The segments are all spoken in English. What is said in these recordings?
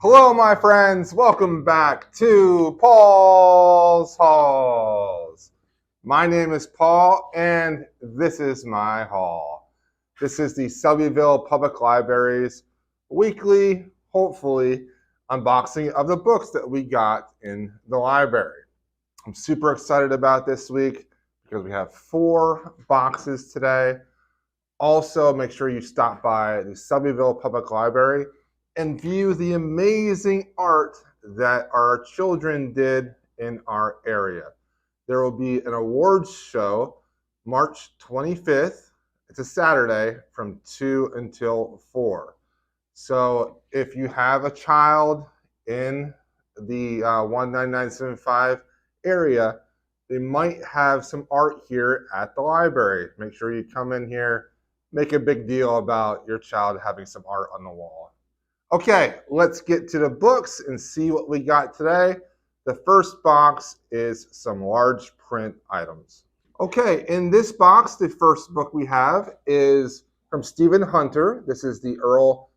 Hello, my friends. Welcome back to Paul's Halls. My name is Paul, and this is my hall. This is the Selbyville Public Library's weekly, hopefully, unboxing of the books that we got in the library. I'm super excited about this week because we have 4 boxes today. Also, make sure you stop by the Selbyville Public Library and view the amazing art that our children did in our area. There will be an awards show March 25th. It's a Saturday from 2 until 4. So if you have a child in the 19975 area, they might have some art here at the library. Make sure you come in here, make a big deal about your child having some art on the wall. Okay, let's get to the books and see what we got today. The first box is some large print items. Okay, in this box, the first book we have is from Stephen Hunter. This is the Earl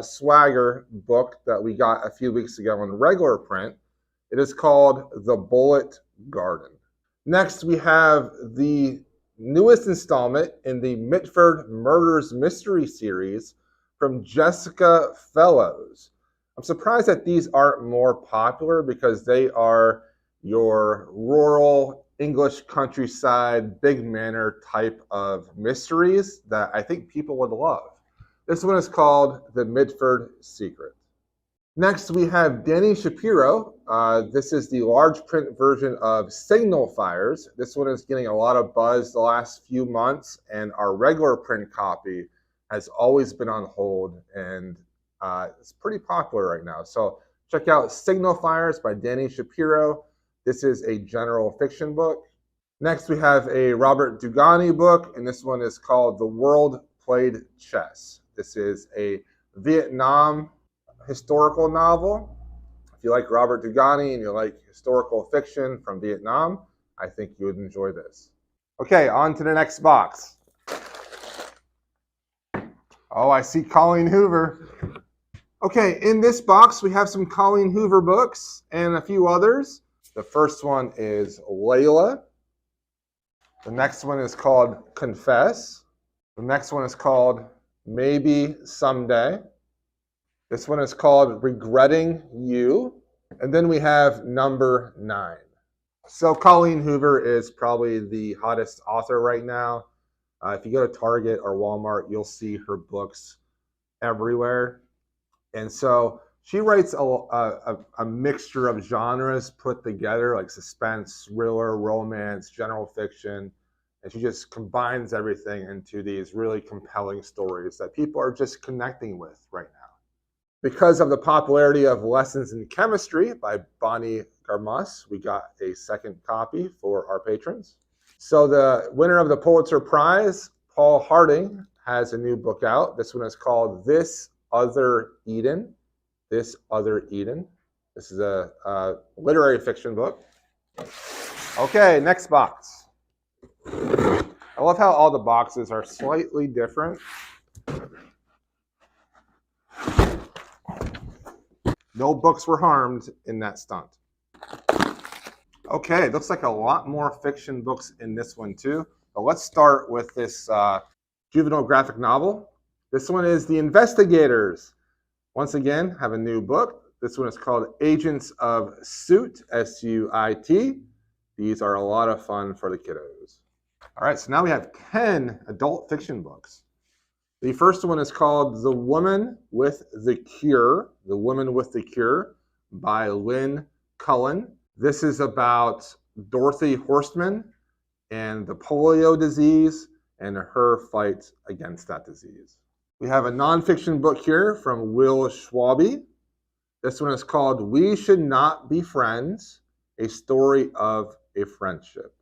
Swagger book that we got a few weeks ago in regular print. It is called The Bullet Garden. Next, we have the newest installment in the Mitford Murders Mystery Series from Jessica Fellows. I'm surprised that these aren't more popular because they are your rural English countryside, big manor type of mysteries that I think people would love. This one is called The Mitford Secret. Next, we have Danny Shapiro. This is the large print version of Signal Fires. This one is getting a lot of buzz the last few months, and our regular print copy has always been on hold, and it's pretty popular right now. So check out Signal Fires by Danny Shapiro. This is a general fiction book. Next, we have a Robert Dugani book, and this one is called The World Played Chess. This is a Vietnam historical novel. If you like Robert Dugani and you like historical fiction from Vietnam, I think you would enjoy this. Okay, on to the next box. Oh, I see Colleen Hoover. Okay, in this box, we have some Colleen Hoover books and a few others. The first one is Layla. The next one is called Confess. The next one is called Maybe Someday. This one is called Regretting You. And then we have number 9. So Colleen Hoover is probably the hottest author right now. If you go to Target or Walmart, you'll see her books everywhere. And so she writes a mixture of genres put together, like suspense, thriller, romance, general fiction. And she just combines everything into these really compelling stories that people are just connecting with right now. Because of the popularity of Lessons in Chemistry by Bonnie Garmus, we got a second copy for our patrons. So the winner of the Pulitzer Prize, Paul Harding, has a new book out. This one is called This Other Eden. This Other Eden. This is a literary fiction book. Okay, next box. I love how all the boxes are slightly different. No books were harmed in that stunt. Okay, looks like a lot more fiction books in this one too. But let's start with this juvenile graphic novel. This one is The Investigators. Once again, have a new book. This one is called Agents of Suit, S-U-I-T. These are a lot of fun for the kiddos. All right, so now we have 10 adult fiction books. The first one is called The Woman with the Cure. The Woman with the Cure by Lynn Cullen. This is about Dorothy Horstman and the polio disease and her fight against that disease. We have a nonfiction book here from Will Schwabe. This one is called We Should Not Be Friends, a story of a friendship.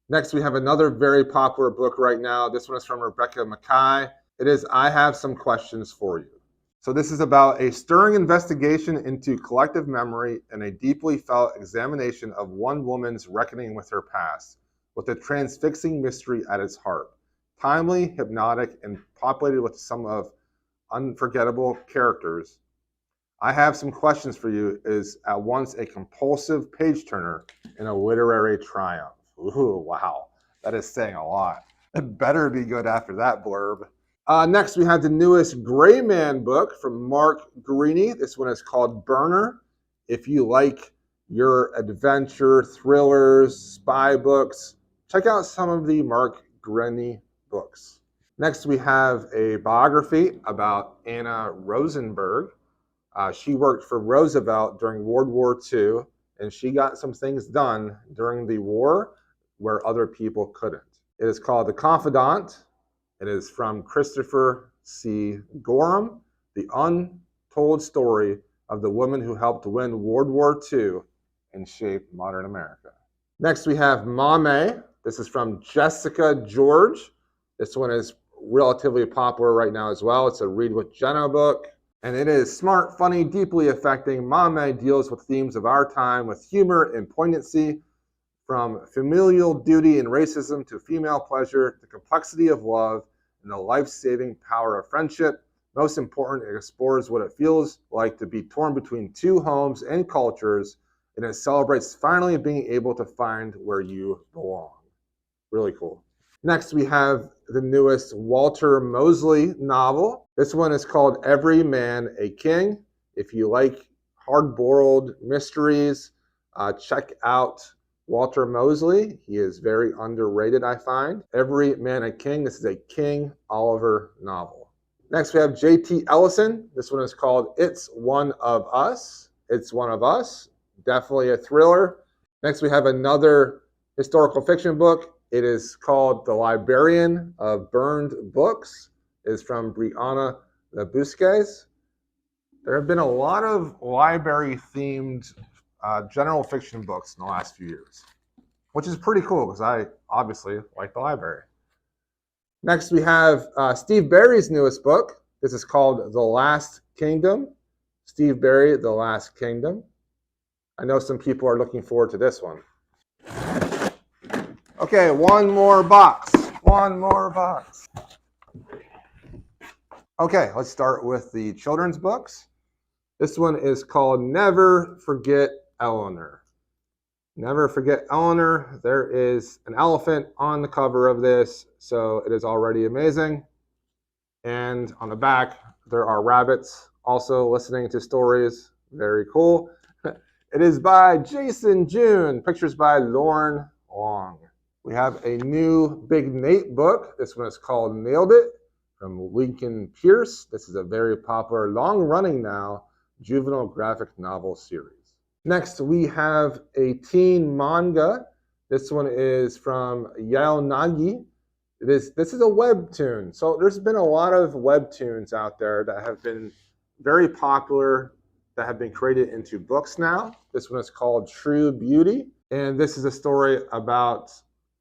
Next, we have another very popular book right now. This one is from Rebecca Mackay. It is I Have Some Questions for You. So this is about a stirring investigation into collective memory and a deeply felt examination of one woman's reckoning with her past, with a transfixing mystery at its heart. Timely, hypnotic, and populated with some of unforgettable characters. I have some questions for you. Is at once a compulsive page turner and a literary triumph. Ooh, wow. That is saying a lot. It better be good after that blurb. Next, we have the newest Gray Man book from Mark Greaney. This one is called Burner. If you like your adventure, thrillers, spy books, check out some of the Mark Greaney books. Next, we have a biography about Anna Rosenberg. She worked for Roosevelt during World War II, and she got some things done during the war where other people couldn't. It is called The Confidant. It is from Christopher C. Gorham, the untold story of the woman who helped win World War II and shape modern America. Next, we have Mame. This is from Jessica George. This one is relatively popular right now as well. It's a Read with Jenna book. And it is smart, funny, deeply affecting. Mame deals with themes of our time with humor and poignancy, from familial duty and racism to female pleasure, the complexity of love, and the life-saving power of friendship. Most important, it explores what it feels like to be torn between two homes and cultures, and it celebrates finally being able to find where you belong. Really cool. Next, we have the newest Walter Mosley novel. This one is called Every Man a King. If you like hard-boiled mysteries, check out Walter Mosley. He is very underrated, I find. Every Man a King. This is a King Oliver novel. Next, we have J.T. Ellison. This one is called It's One of Us. It's One of Us. Definitely a thriller. Next, we have another historical fiction book. It is called The Librarian of Burned Books. It is from Brianna Labusquez. There have been a lot of library-themed general fiction books in the last few years, which is pretty cool because I obviously like the library. Next, we have Steve Berry's newest book. This is called The Last Kingdom. Steve Berry, The Last Kingdom. I know some people are looking forward to this one. Okay, one more box. One more box. Okay, let's start with the children's books. This one is called Never Forget Eleanor. Never Forget Eleanor. There is an elephant on the cover of this, so it is already amazing. And on the back, there are rabbits also listening to stories. Very cool. It is by Jason June. Pictures by Lauren Long. We have a new Big Nate book. This one is called Nailed It from Lincoln Pierce. This is a very popular, long-running now, juvenile graphic novel series. Next, we have a teen manga. This one is from Yaonagi. This is a webtoon. So there's been a lot of webtoons out there that have been very popular, that have been created into books now. This one is called True Beauty. And this is a story about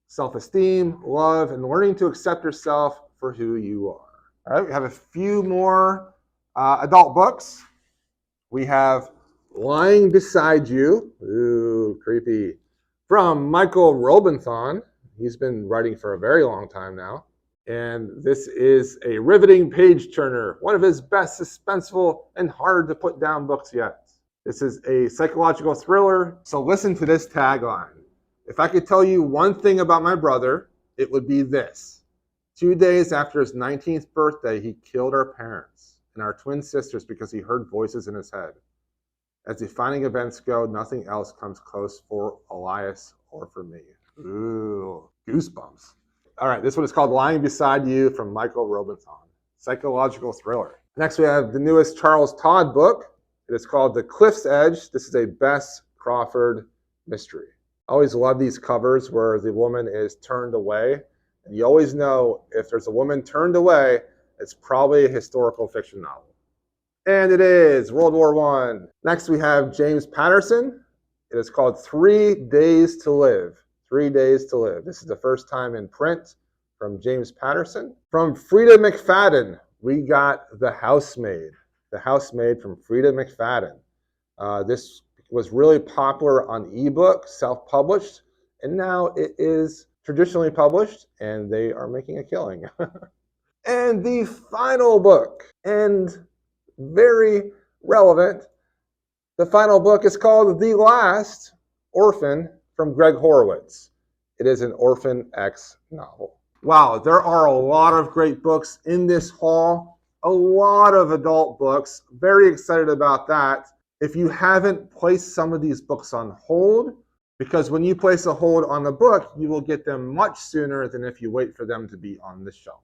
self-esteem, love, and learning to accept yourself for who you are. All right, we have a few more adult books. We have Lying Beside You. Ooh, creepy. From Michael Robenthal. He's been writing for a very long time now. And this is a riveting page turner, one of his best suspenseful and hard to put down books yet. This is a psychological thriller. So listen to this tagline. If I could tell you one thing about my brother, it would be this. 2 days after his 19th birthday, he killed our parents and our twin sisters because he heard voices in his head. As defining events go, nothing else comes close for Elias or for me. Ooh, goosebumps. All right, this one is called Lying Beside You from Michael Robenthal. Psychological thriller. Next, we have the newest Charles Todd book. It is called The Cliff's Edge. This is a Bess Crawford mystery. I always love these covers where the woman is turned away. And you always know if there's a woman turned away, it's probably a historical fiction novel. And it is World War I. Next, we have James Patterson. It is called 3 Days to Live. 3 Days to Live. This is the first time in print from James Patterson. From Frida McFadden, we got The Housemaid. The Housemaid from Frida McFadden. This was really popular on ebook, self-published, and now it is traditionally published, and they are making a killing. And the final book, and very relevant. The final book is called The Last Orphan from Greg Horowitz. It is an Orphan X novel. Wow, there are a lot of great books in this haul. A lot of adult books. Very excited about that. If you haven't placed some of these books on hold, because when you place a hold on the book, you will get them much sooner than if you wait for them to be on the shelf.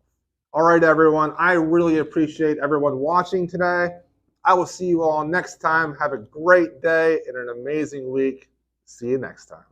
All right, everyone. I really appreciate everyone watching today. I will see you all next time. Have a great day and an amazing week. See you next time.